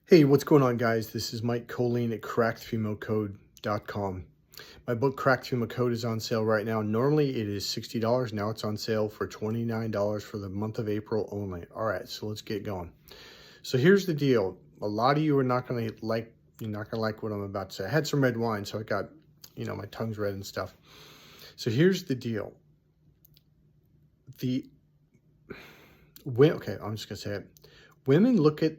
Hey, what's going on, guys? This is Mike Kollin at crackedfemalcode.com. My book, Cracked Female Code, is on sale right now. Normally, it is $60. Now it's on sale for $29 for the month of April only. All right, so let's get going. So here's the deal. A lot of you are not going to like, you're not going to like what I'm about to say. I had some red wine, so I got, my tongue's red and stuff. So here's the deal. Okay, I'm just going to say it. Women look at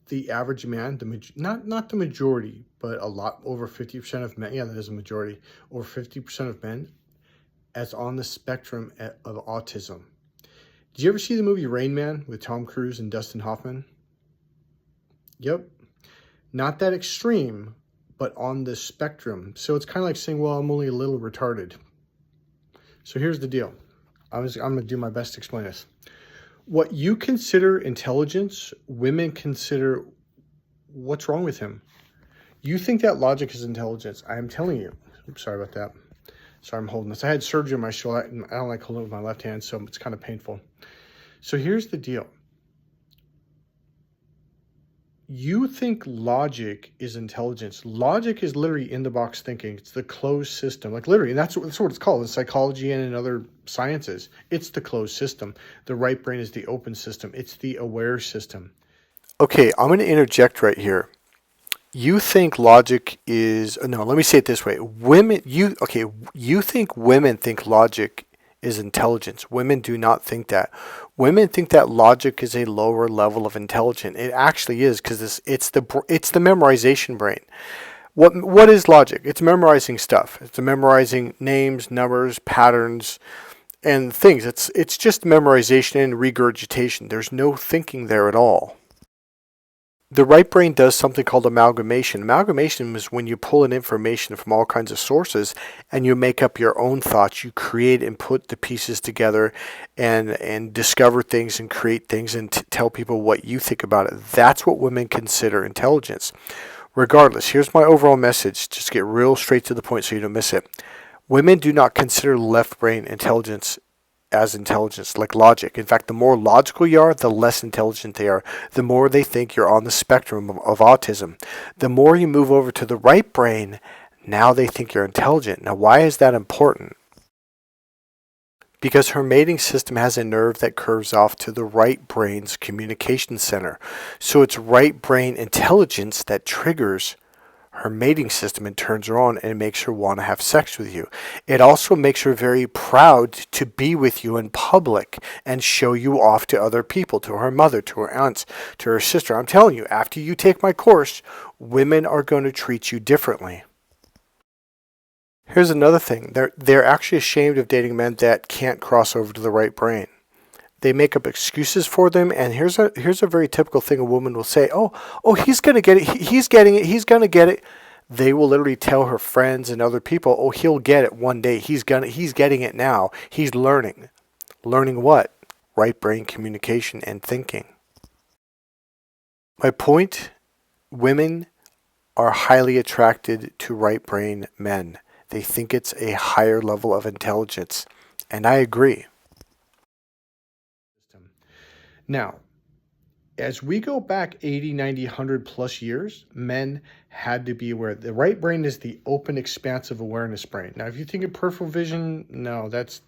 the average man, not the majority, but a lot over 50% of men, yeah, that is a majority, over 50% of men as on the spectrum of autism. Did you ever see the movie Rain Man with Tom Cruise and Dustin Hoffman? Yep. Not that extreme, but on the spectrum. So it's kind of like saying, well, I'm only a little retarded. So here's the deal. I'm going to do my best to explain this. What you consider intelligence, women consider what's wrong with him. You think that logic is intelligence. I am telling you. Oops, sorry about that. Sorry, I'm holding this. I had surgery on my shoulder. I don't like holding it with my left hand, so it's kind of painful. So here's the deal. You think logic is intelligence. Logic is literally in-the-box thinking. It's the closed system. Like literally, and that's what it's called in psychology and in other sciences. It's the closed system. The right brain is the open system. It's the aware system. Okay, I'm going to interject right here. You think logic is... No, let me say it this way. You think women think logic is intelligence. Women do not think that. Women think that logic is a lower level of intelligence. It actually is, because it's the memorization brain. What is logic? It's memorizing stuff. It's memorizing names, numbers, patterns, and things. It's just memorization and regurgitation. There's no thinking there at all. The right brain does something called amalgamation. Amalgamation is when you pull in information from all kinds of sources and you make up your own thoughts. You create and put the pieces together and discover things and create things and tell people what you think about it. That's what women consider intelligence. Regardless, here's my overall message. Just get real straight to the point so you don't miss it. Women do not consider left brain intelligence as intelligence, like logic. In fact, the more logical you are, the less intelligent they are. The more they think you're on the spectrum of autism. The more you move over to the right brain, now they think you're intelligent. Now, why is that important? Because her mating system has a nerve that curves off to the right brain's communication center. So it's right brain intelligence that triggers her mating system and turns her on and makes her want to have sex with you. It also makes her very proud to be with you in public and show you off to other people, to her mother, to her aunts, to her sister. I'm telling you, after you take my course, women are going to treat you differently. Here's another thing. They're actually ashamed of dating men that can't cross over to the right brain. They make up excuses for them, and here's a very typical thing a woman will say, oh, he's going to get it, he's getting it, he's going to get it. They will literally tell her friends and other people, oh, he'll get it one day, he's getting it now, he's learning. Learning what? Right brain communication and thinking. My point, women are highly attracted to right brain men. They think it's a higher level of intelligence, and I agree. Now, as we go back 80, 90, 100 plus years, men had to be aware. The right brain is the open, expansive awareness brain. Now, if you think of peripheral vision, no, that's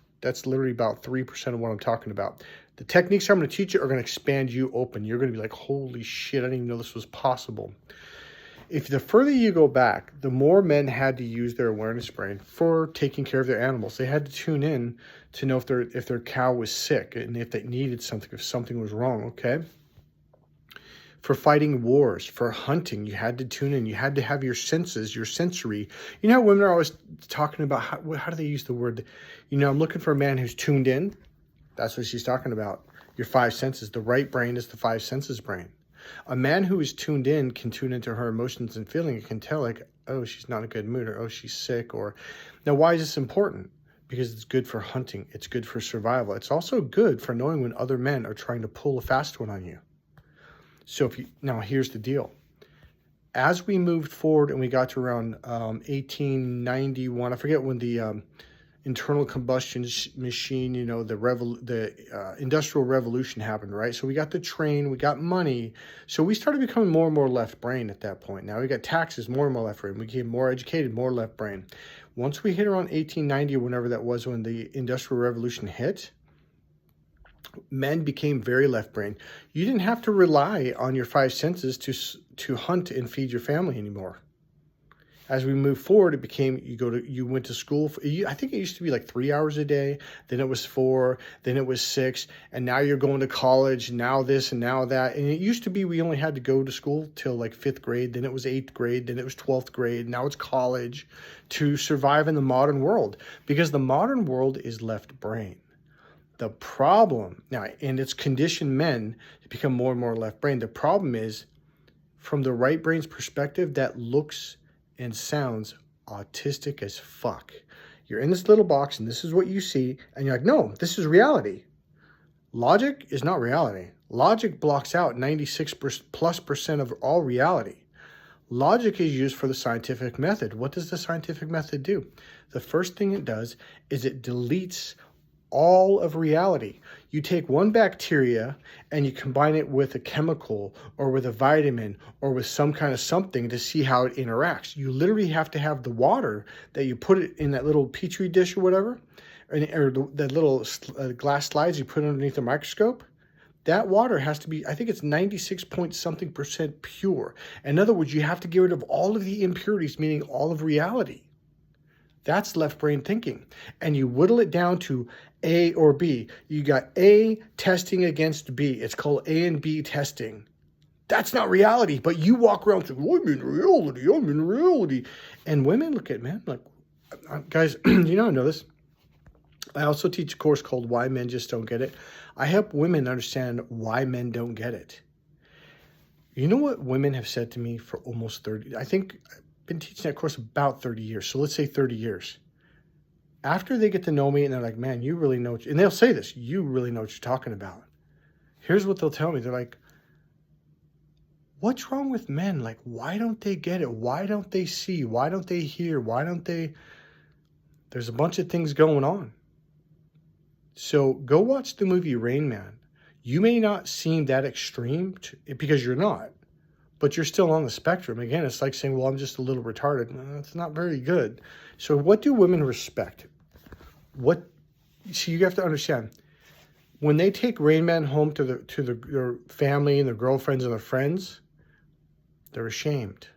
literally about 3% of what I'm talking about. The techniques I'm going to teach you are going to expand you open. You're going to be like, holy shit, I didn't even know this was possible. If the further you go back, the more men had to use their awareness brain for taking care of their animals. They had to tune in to know if their cow was sick and if they needed something, if something was wrong, okay? For fighting wars, for hunting, you had to tune in. You had to have your senses, your sensory. You know how women are always talking about, how do they use the word? I'm looking for a man who's tuned in. That's what she's talking about. Your five senses. The right brain is the five senses brain. A man who is tuned in can tune into her emotions and feelings. It can tell, like, oh, she's not in a good mood, or oh, she's sick. Or now, why is this important? Because it's good for hunting. It's good for survival. It's also good for knowing when other men are trying to pull a fast one on you. So now here's the deal. As we moved forward and we got to around 1891, I forget when internal combustion machine, you know, the industrial revolution happened, right? So we got the train, we got money. So we started becoming more and more left brain at that point. Now we got taxes, more and more left brain. We became more educated, more left brain. Once we hit around 1890 or whenever that was, when the industrial revolution hit, men became very left brain. You didn't have to rely on your five senses to hunt and feed your family anymore. As we move forward, it became, you went to school. I think it used to be like 3 hours a day. Then it was 4. Then it was 6. And now you're going to college. Now this and now that. And it used to be we only had to go to school till like 5th grade. Then it was 8th grade. Then it was 12th grade. Now it's college to survive in the modern world, because the modern world is left brain. The problem now, and it's conditioned men to become more and more left brain. The problem is, from the right brain's perspective, that looks and sounds autistic as fuck. You're in this little box and this is what you see, and you're like, no, this is reality. Logic is not reality. Logic blocks out 96% of all reality. Logic is used for the scientific method. What does the scientific method do? The first thing it does is it deletes all of reality. You take one bacteria and you combine it with a chemical or with a vitamin or with some kind of something to see how it interacts. You literally have to have the water that you put it in that little petri dish or whatever, or that little glass slides you put underneath the microscope. That water has to be, I think it's 96 point something percent pure. In other words, you have to get rid of all of the impurities, meaning all of reality. That's left brain thinking. And you whittle it down to A or B. You got A testing against B. It's called A and B testing. That's not reality, but you walk around saying, I'm in reality, I'm in reality. And women look at men like, guys, you know, I know this. I also teach a course called Why Men Just Don't Get It. I help women understand why men don't get it. You know what women have said to me for almost 30, I think, been teaching that course about 30 years. So let's say 30 years. After they get to know me and they're like, man, you really know, and they'll say this, you really know what you're talking about. Here's what they'll tell me. They're like, what's wrong with men? Like, why don't they get it? Why don't they see? Why don't they hear? Why don't they? There's a bunch of things going on. So go watch the movie Rain Man. You may not seem that extreme because you're not, but you're still on the spectrum. Again, it's like saying, well, I'm just a little retarded. No, that's not very good. So what do women respect? So you have to understand, when they take Rain Man home to their family and their girlfriends and their friends, they're ashamed.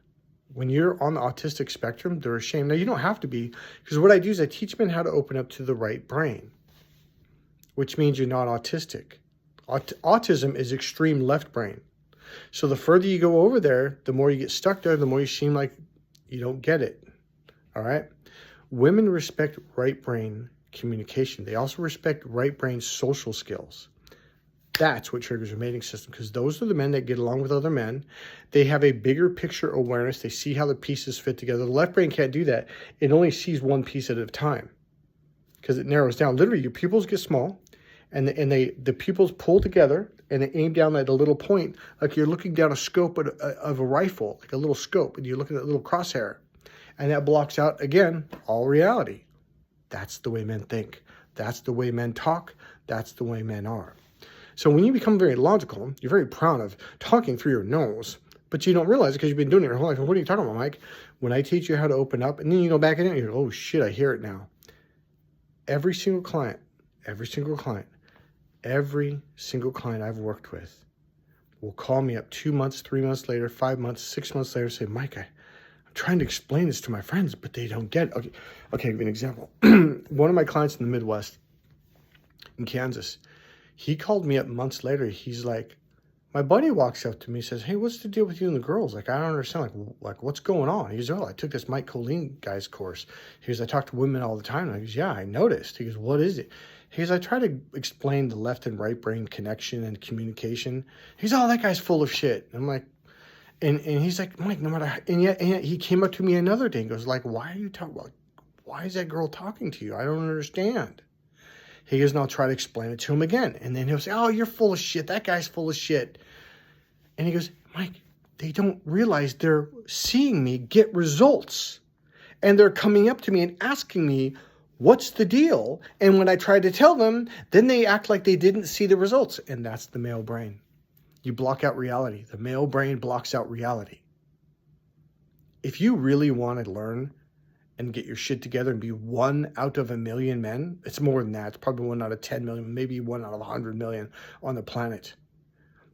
When you're on the autistic spectrum, they're ashamed. Now, you don't have to be, because what I do is I teach men how to open up to the right brain, which means you're not autistic. Autism is extreme left brain. So the further you go over there, the more you get stuck there, the more you seem like you don't get it. All right? Women respect right brain communication. They also respect right brain social skills. That's what triggers a mating system, because those are the men that get along with other men. They have a bigger picture awareness. They see how the pieces fit together. The left brain can't do that. It only sees one piece at a time because it narrows down. Literally, your pupils get small, and the pupils pull together, and they aim down at a little point, like you're looking down a scope of a rifle, like a little scope, and you're looking at a little crosshair. And that blocks out, again, all reality. That's the way men think. That's the way men talk. That's the way men are. So when you become very logical, you're very proud of talking through your nose, but you don't realize it because you've been doing it your whole life. What are you talking about, Mike? When I teach you how to open up, and then you go back in it, and you go, oh, shit, I hear it now. Every single client I've worked with will call me up 2 months, 3 months later, 5 months, 6 months later, say, Mike, I'm trying to explain this to my friends, but they don't get it. Okay, I'll give you an example. One of my clients in the Midwest, in Kansas, he called me up months later. He's like, my buddy walks up to me and says, hey, what's the deal with you and the girls? Like, I don't understand. Like what's going on? He goes, oh, I took this Mike Kollin guy's course. He goes, I talk to women all the time. And I goes, yeah, I noticed. He goes, what is it? He goes, I try to explain the left and right brain connection and communication. He's, oh, that guy's full of shit. I'm like, and he's like, Mike, no matter how, and yet he came up to me another day and goes, like, why are you talking about, why is that girl talking to you? I don't understand. He goes, and I'll try to explain it to him again. And then he'll say, oh, you're full of shit. That guy's full of shit. And he goes, Mike, they don't realize they're seeing me get results. And they're coming up to me and asking me, What's the deal? And when I try to tell them, then they act like they didn't see the results. And that's the male brain. You block out reality. The male brain blocks out reality. If you really want to learn and get your shit together and be 1 out of 1,000,000 men, it's more than that. It's probably 1 out of 10 million, maybe 1 out of 100 million on the planet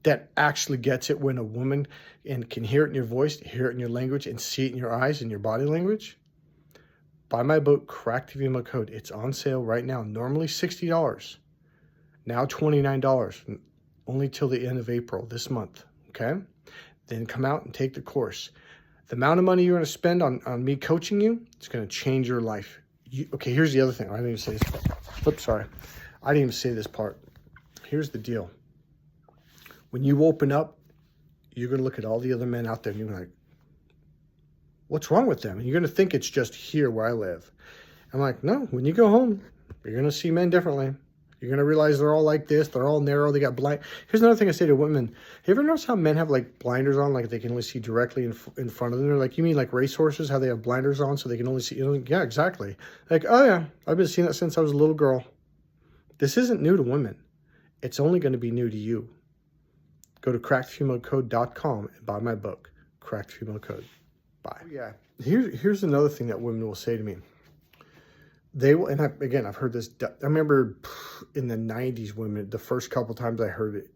that actually gets it when a woman and can hear it in your voice, hear it in your language, and see it in your eyes and your body language. Buy my book, Cracked Female Code. It's on sale right now. Normally $60. Now $29. Only till the end of April this month. Okay? Then come out and take the course. The amount of money you're going to spend on me coaching you, it's going to change your life. Okay, here's the other thing. I didn't even say this part. Oops, sorry. I didn't even say this part. Here's the deal. When you open up, you're going to look at all the other men out there and you're like, what's wrong with them? And you're going to think it's just here where I live. I'm like, no, when you go home, you're going to see men differently. You're going to realize they're all like this. They're all narrow. They got blind. Here's another thing I say to women. You ever notice how men have like blinders on? Like they can only see directly in front of them. They're like, you mean like racehorses, how they have blinders on so they can only see? You know, yeah, exactly. Like, oh yeah, I've been seeing that since I was a little girl. This isn't new to women. It's only going to be new to you. Go to crackedfemalecode.com and buy my book, Cracked Female Code. Bye. Yeah. Here's another thing that women will say to me. They will, and I've heard this. I remember in the 90s, women, the first couple times I heard it,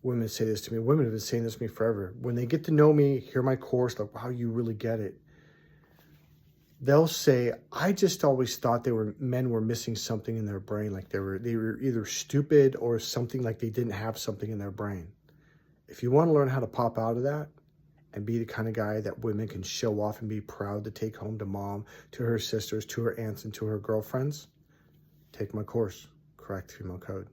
women say this to me. Women have been saying this to me forever. When they get to know me, hear my course, like, wow, you really get it. They'll say, I just always thought men were missing something in their brain, like they were either stupid or something, like they didn't have something in their brain. If you want to learn how to pop out of that and be the kind of guy that women can show off and be proud to take home to mom, to her sisters, to her aunts, and to her girlfriends, take my course, Cracked Female Code.